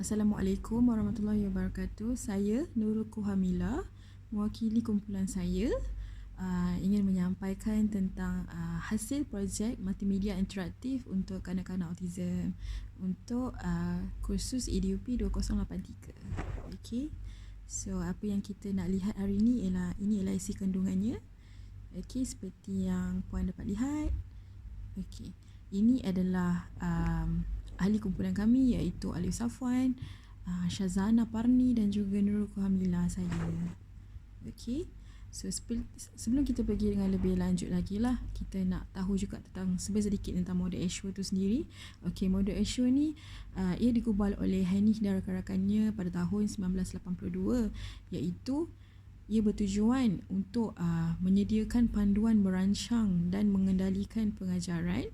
Assalamualaikum warahmatullahi wabarakatuh. Saya Nurul Kuhamila, mewakili kumpulan saya ingin menyampaikan tentang hasil projek multimedia interaktif untuk kanak-kanak autism untuk kursus EDUP 2083. Okey. So apa yang kita nak lihat hari ini ialah isi kandungannya. Okey, seperti yang puan dapat lihat. Okey. Ini adalah ahli kumpulan kami iaitu Alif Safwan, Syazana Parni dan juga Nurul Kuhamila saya. Okey. So sebelum kita pergi dengan lebih lanjut lagi lah, kita nak tahu juga tentang sedikit tentang model Ashwa tu sendiri. Okey, model Ashwa ni ia digubal oleh Hanish dan rakan-rakannya pada tahun 1982, iaitu ia bertujuan untuk menyediakan panduan merancang dan mengendalikan pengajaran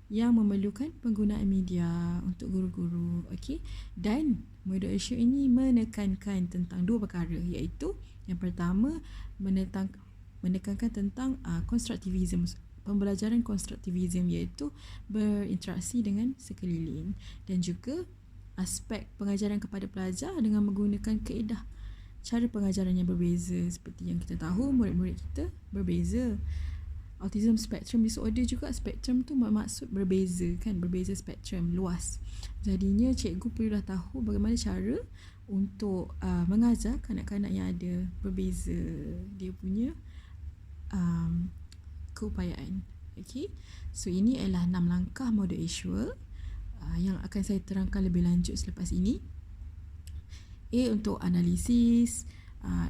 yang memerlukan penggunaan media untuk guru-guru. Okey. Dan model Ashwa ini menekankan tentang dua perkara, iaitu yang pertama menekankan tentang konstruktivisme, pembelajaran konstruktivisme, iaitu berinteraksi dengan sekeliling, dan juga aspek pengajaran kepada pelajar dengan menggunakan kaedah cara pengajaran yang berbeza. Seperti yang kita tahu, murid-murid kita berbeza. Autism spectrum disorder juga, spektrum tu bermaksud berbeza kan, berbeza spektrum luas. Jadinya cikgu perlulah tahu bagaimana cara untuk mengajar kanak-kanak yang ada berbeza dia punya keupayaan. Okey. So ini adalah 6 langkah model Ashwa yang akan saya terangkan lebih lanjut selepas ini. A untuk analisis,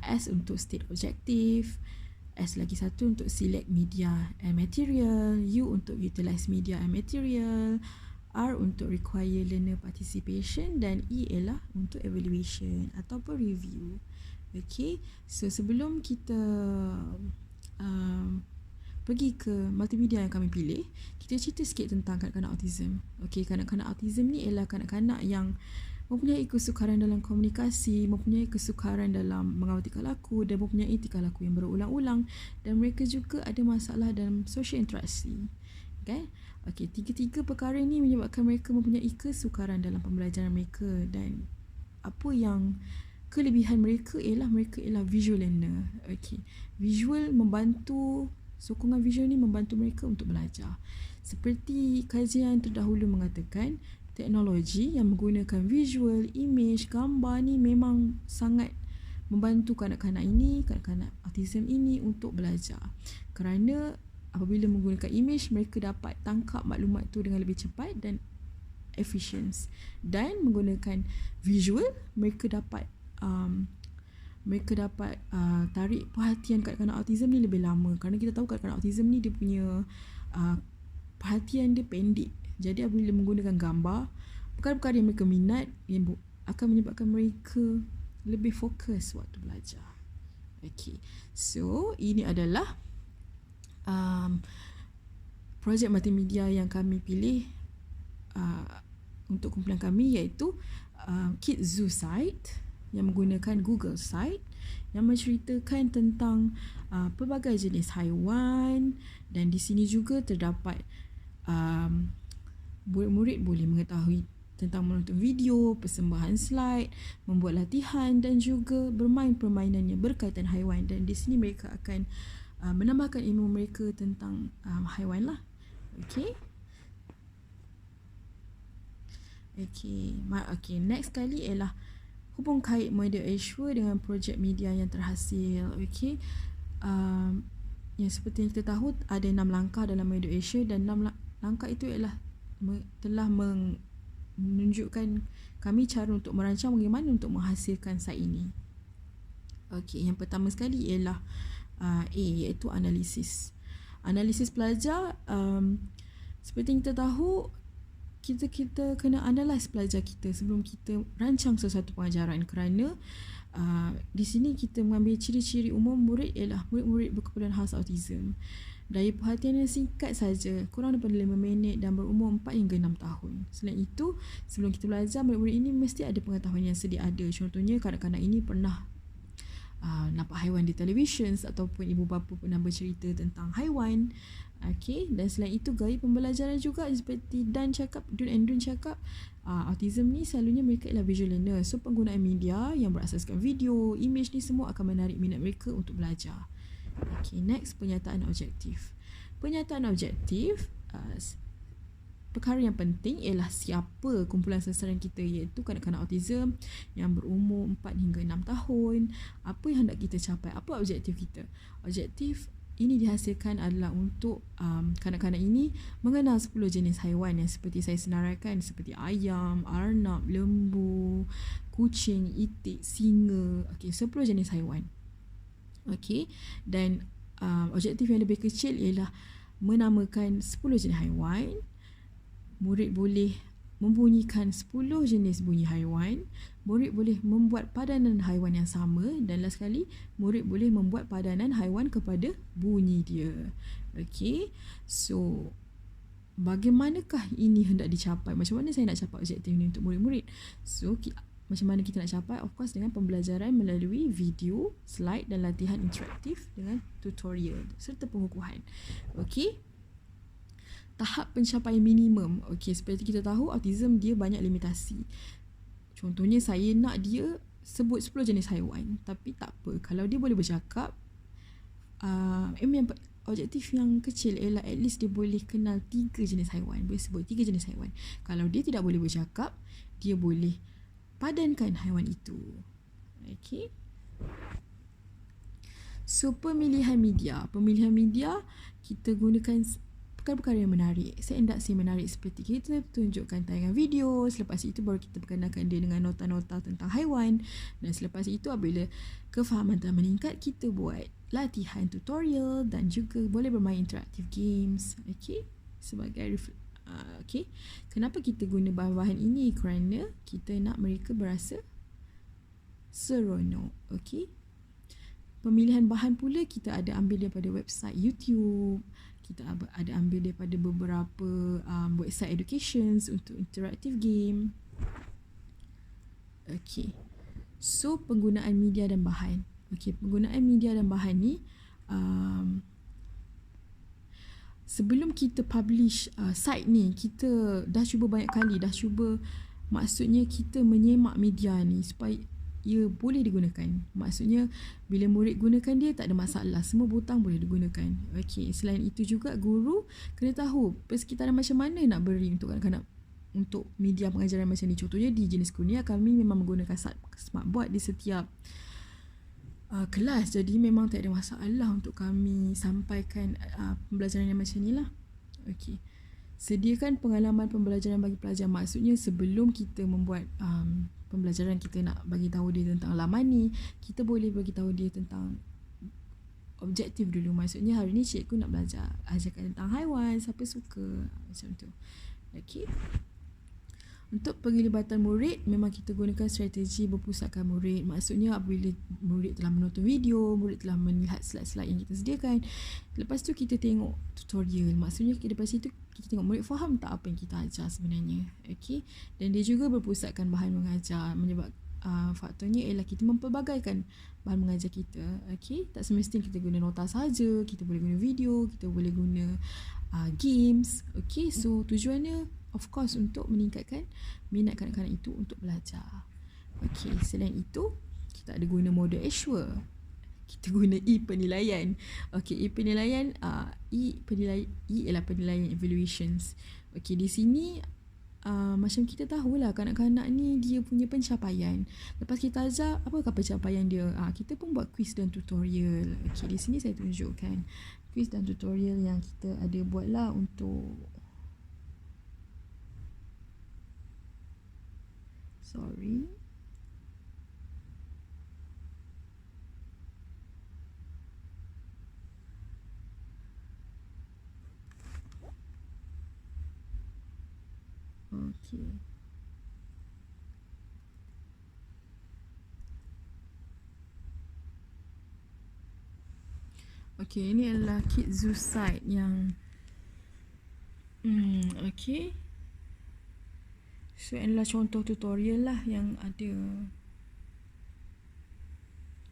S untuk state objective, S lagi satu untuk select media and material, U untuk utilize media and material, R untuk require learner participation, dan E ialah untuk evaluation ataupun review. Okay, so sebelum kita pergi ke multimedia yang kami pilih, kita cerita sikit tentang kanak-kanak autism. Okay, kanak-kanak autism ni ialah kanak-kanak yang mempunyai kesukaran dalam komunikasi, mempunyai kesukaran dalam mengawal tingkah laku dan mempunyai tingkah laku yang berulang-ulang, dan mereka juga ada masalah dalam social interaksi. Okay? Okey, tiga-tiga perkara ini menyebabkan mereka mempunyai kesukaran dalam pembelajaran mereka, dan apa yang kelebihan mereka ialah visual learner. Okey, visual membantu, sokongan visual ni membantu mereka untuk belajar. Seperti kajian terdahulu mengatakan, teknologi yang menggunakan visual, image, gambar ni memang sangat membantu kanak-kanak autism ini untuk belajar. Kerana apabila menggunakan image, mereka dapat tangkap maklumat tu dengan lebih cepat dan efisien. Dan menggunakan visual, mereka dapat tarik perhatian kanak-kanak autism ni lebih lama. Kerana kita tahu kanak-kanak autism ni dia punya perhatian dia pendek. Jadi apabila menggunakan gambar, perkara-perkara yang mereka minat yang akan menyebabkan mereka lebih fokus waktu belajar. Okay, so ini adalah projek multimedia yang kami pilih untuk kumpulan kami, iaitu Kids Zoo Site yang menggunakan Google Site, yang menceritakan tentang pelbagai jenis haiwan, dan di sini juga terdapat murid-murid boleh mengetahui tentang menonton video, persembahan slide, membuat latihan dan juga bermain permainan yang berkaitan haiwan. Dan di sini mereka akan menambahkan ilmu mereka tentang haiwan lah. Okay. Okay, next kali ialah hubung kait model Ashwa dengan projek media yang terhasil. Okay. Yang seperti yang kita tahu, ada 6 langkah dalam model Ashwa, dan 6 langkah itu ialah telah menunjukkan kami cara untuk merancang bagaimana untuk menghasilkan site ini. Okey, yang pertama sekali ialah A, iaitu analisis. Analisis pelajar, seperti yang kita tahu, kita kena analyse pelajar kita sebelum kita rancang sesuatu pengajaran, kerana di sini kita mengambil ciri-ciri umum murid ialah murid-murid berkeperluan khas autism. Daya perhatian yang singkat saja, kurang daripada 5 minit, dan berumur 4 hingga 6 tahun. Selain itu, sebelum kita belajar, murid-murid ini mesti ada pengetahuan yang sedia ada. Contohnya, kanak-kanak ini pernah nampak haiwan di televisyen ataupun ibu bapa pernah bercerita tentang haiwan. Okay, dan selain itu gaya pembelajaran juga seperti Dun and Dun cakap, autism ni selalunya mereka ialah visual learner. So penggunaan media yang berasaskan video, image ni semua akan menarik minat mereka untuk belajar. Okay, next, pernyataan objektif. Pernyataan objektif, perkara yang penting ialah siapa kumpulan sasaran kita, iaitu kanak-kanak autism yang berumur 4 hingga 6 tahun. Apa yang hendak kita capai? Apa objektif kita? Objektif ini dihasilkan adalah untuk kanak-kanak ini mengenal 10 jenis haiwan yang seperti saya senaraikan, seperti ayam, arnab, lembu, kucing, itik, singa. Okey, 10 jenis haiwan. Okey, dan objektif yang lebih kecil ialah menamakan 10 jenis haiwan. Murid boleh membunyikan 10 jenis bunyi haiwan. Murid boleh membuat padanan haiwan yang sama, dan last sekali, murid boleh membuat padanan haiwan kepada bunyi dia. Okey, so bagaimanakah ini hendak dicapai? Macam mana saya nak capai objektif ini untuk murid-murid? So macam mana kita nak capai? Of course dengan pembelajaran melalui video, slide dan latihan interaktif dengan tutorial serta pengukuhan. Okey, tahap pencapaian minimum. Okey, seperti kita tahu autism dia banyak limitasi. Contohnya saya nak dia sebut 10 jenis haiwan, tapi tak apa, kalau dia boleh bercakap, objektif yang kecil ialah at least dia boleh kenal 3 jenis haiwan, boleh sebut 3 jenis haiwan. Kalau dia tidak boleh bercakap, dia boleh padankan haiwan itu. Okey, so pemilihan media kita gunakan perkara-perkara yang menarik. Seendaksi menarik seperti kita tunjukkan tayangan video, selepas itu baru kita perkenalkan dia dengan nota-nota tentang haiwan, dan selepas itu apabila kefahaman telah meningkat, kita buat latihan tutorial dan juga boleh bermain interaktif games. Okey, sebagai okey, kenapa kita guna bahan-bahan ini? Kerana kita nak mereka berasa seronok. Okey, pemilihan bahan pula kita ada ambil daripada website YouTube, kita ada ambil daripada beberapa website educations untuk interactive game. Okey, so penggunaan media dan bahan. Okey, penggunaan media dan bahan ni sebelum kita publish site ni, kita dah cuba banyak kali, maksudnya kita menyemak media ni supaya ia boleh digunakan. Maksudnya bila murid gunakan dia tak ada masalah, semua butang boleh digunakan. Okey, selain itu juga guru kena tahu persekitaran macam mana nak beri untuk kanak-kanak untuk media pengajaran macam ni. Contohnya di jenis kurnia kami memang menggunakan smartboard di setiap kelas, jadi memang tak ada masalah untuk kami sampaikan pembelajaran yang macam ni lah. Okey, sediakan pengalaman pembelajaran bagi pelajar. Maksudnya sebelum kita membuat pembelajaran, kita nak bagi tahu dia tentang laman ni, kita boleh bagi tahu dia tentang objektif dulu. Maksudnya hari ni cikgu nak belajar ajarkan tentang haiwan, siapa suka, macam tu. Okey, untuk penglibatan murid, memang kita gunakan strategi berpusatkan murid. Maksudnya apabila murid telah menonton video, murid telah melihat slide-slide yang kita sediakan, lepas tu kita tengok tutorial. Maksudnya lepas itu kita tengok murid faham tak apa yang kita ajar sebenarnya. Okey, dan dia juga berpusatkan bahan mengajar, menyebab faktornya ialah kita mempelbagaikan bahan mengajar kita. Okey, tak semestinya kita guna nota saja, kita boleh guna video, kita boleh guna games. Okey, so tujuannya of course untuk meningkatkan minat kanak-kanak itu untuk belajar. Okey, selain itu kita ada guna model Ashworth. Kita guna e-penilaian. Okey, e-penilaian ialah penilaian evaluations. Okey, di sini macam kita tahulah kanak-kanak ni dia punya pencapaian. Lepas kita ajar apakah pencapaian dia, kita pun buat quiz dan tutorial. Okey, di sini saya tunjukkan quiz dan tutorial yang kita ada buatlah untuk Okey. Okey, ini adalah kit zoo site yang okey. So adalah contoh tutorial lah yang ada.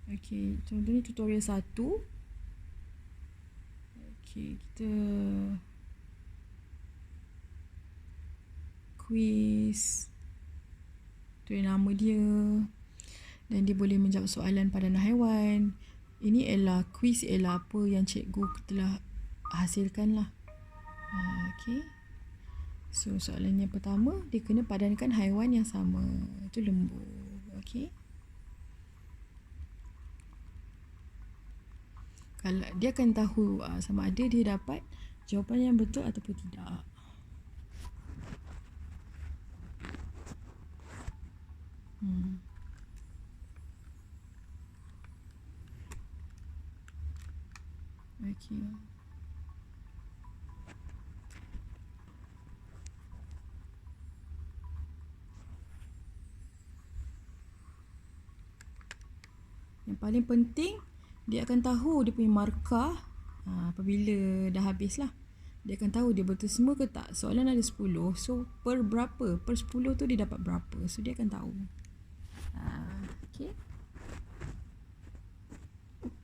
Okey, contoh ni tutorial 1. Okey, kita quiz. Tu nama dia. Dan dia boleh menjawab soalan padanan haiwan. Ini ialah quiz, ialah apa yang cikgu telah hasilkan lah. Okey. So soalan yang pertama, dia kena padankan haiwan yang sama. Itu lembu. Okey. Kalau dia akan tahu sama ada dia dapat jawapan yang betul ataupun tidak. Okey. Yang paling penting, dia akan tahu dia punya markah apabila dah habis lah. Dia akan tahu dia betul semua ke tak. Soalan ada 10. So, per berapa? Per 10 tu dia dapat berapa. So, dia akan tahu. Okay.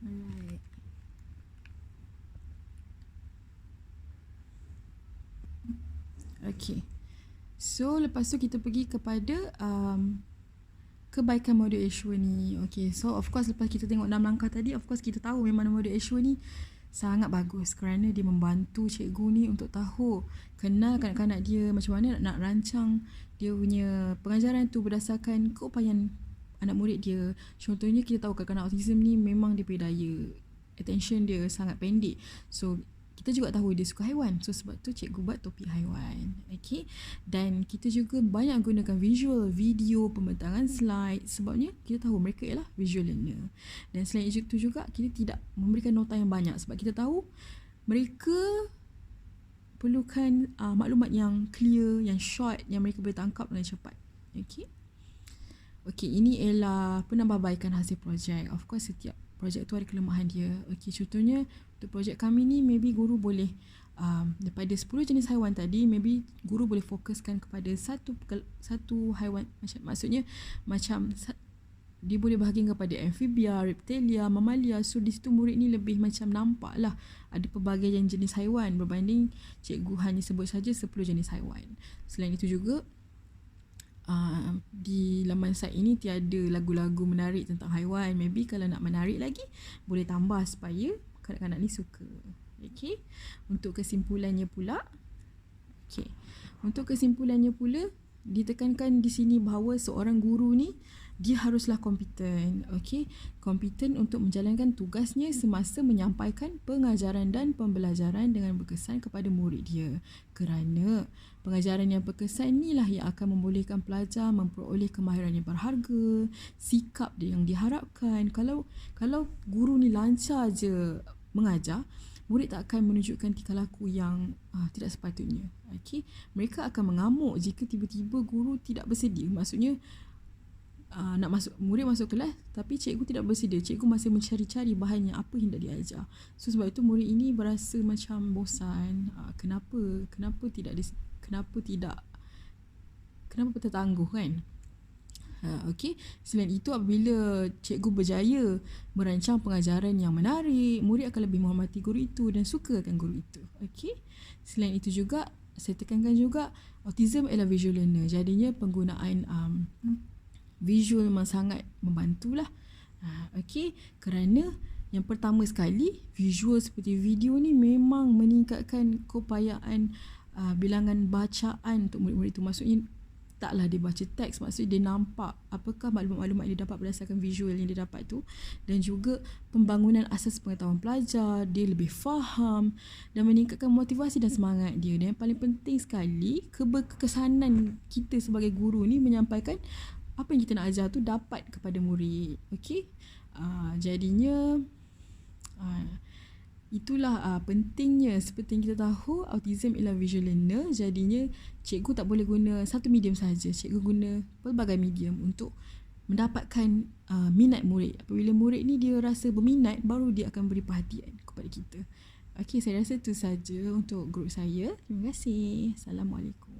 Alright. Okay. So, lepas tu kita pergi kepada kebaikan modul Ashwa ni. Okay, so of course lepas kita tengok 6 langkah tadi, of course kita tahu memang modul Ashwa ni sangat bagus kerana dia membantu cikgu ni untuk tahu, kenal kanak-kanak dia macam mana nak rancang dia punya pengajaran tu berdasarkan keupayaan anak murid dia. Contohnya kita tahu kanak-kanak autism ni memang dia punya daya attention dia sangat pendek. So kita juga tahu dia suka haiwan. So sebab tu cikgu buat topik haiwan. Okay. Dan kita juga banyak gunakan visual, video, pembentangan slide. Sebabnya kita tahu mereka ialah visual learner. Dan selain itu juga kita tidak memberikan nota yang banyak. Sebab kita tahu mereka perlukan maklumat yang clear, yang short, yang mereka boleh tangkap dengan cepat. Okay. Okay, ini ialah penambahbaikan hasil projek. Of course setiap projek tu ada kelemahan dia. Okay, contohnya untuk projek kami ni maybe guru boleh daripada 10 jenis haiwan tadi, maybe guru boleh fokuskan kepada satu haiwan. Maksudnya macam dia boleh bahagikan kepada amphibia, reptilia, mamalia. So di situ murid ni lebih macam nampak lah ada pelbagai jenis haiwan berbanding cikgu hanya sebut saja 10 jenis haiwan. Selain itu juga di laman site ini tiada lagu-lagu menarik tentang haiwan. Maybe kalau nak menarik lagi boleh tambah supaya kanak-kanak ni suka. Okay. Untuk kesimpulannya pula, ditekankan di sini bahawa seorang guru ni dia haruslah kompeten. Okay. Kompeten untuk menjalankan tugasnya semasa menyampaikan pengajaran dan pembelajaran dengan berkesan kepada murid dia. Kerana pengajaran yang berkesan inilah yang akan membolehkan pelajar memperoleh kemahiran yang berharga, sikap dia yang diharapkan. Kalau guru ni lancar je mengajar, murid tak akan menunjukkan tingkah laku yang tidak sepatutnya. Okay. Mereka akan mengamuk jika tiba-tiba guru tidak bersedia. Maksudnya murid masuk kelas tapi cikgu tidak bersedia. Cikgu masih mencari-cari bahan yang apa hendak diajar. So sebab itu murid ini berasa macam bosan. Kenapa tertangguh kan? Okay. Selain itu, apabila cikgu berjaya merancang pengajaran yang menarik, murid akan lebih menghormati guru itu dan suka akan guru itu. Okay. Selain itu juga, saya tekankan juga autism ialah visual learner. Jadinya penggunaan visual memang sangat membantulah. Okay. Kerana yang pertama sekali, visual seperti video ni memang meningkatkan keupayaan bilangan bacaan untuk murid-murid itu. Maksudnya taklah dia baca teks, maksudnya dia nampak apakah maklumat-maklumat yang dia dapat berdasarkan visual yang dia dapat tu. Dan juga pembangunan asas pengetahuan pelajar, dia lebih faham dan meningkatkan motivasi dan semangat dia. Dan yang paling penting sekali, keberkesanan kita sebagai guru ni menyampaikan apa yang kita nak ajar tu dapat kepada murid. Okay. Jadinya itulah pentingnya. Seperti yang kita tahu, autism ialah visual learner. Jadinya cikgu tak boleh guna satu medium sahaja. Cikgu guna pelbagai medium untuk mendapatkan minat murid. Apabila murid ni dia rasa berminat, baru dia akan beri perhatian kepada kita. Okay, saya rasa itu saja untuk grup saya. Terima kasih. Assalamualaikum.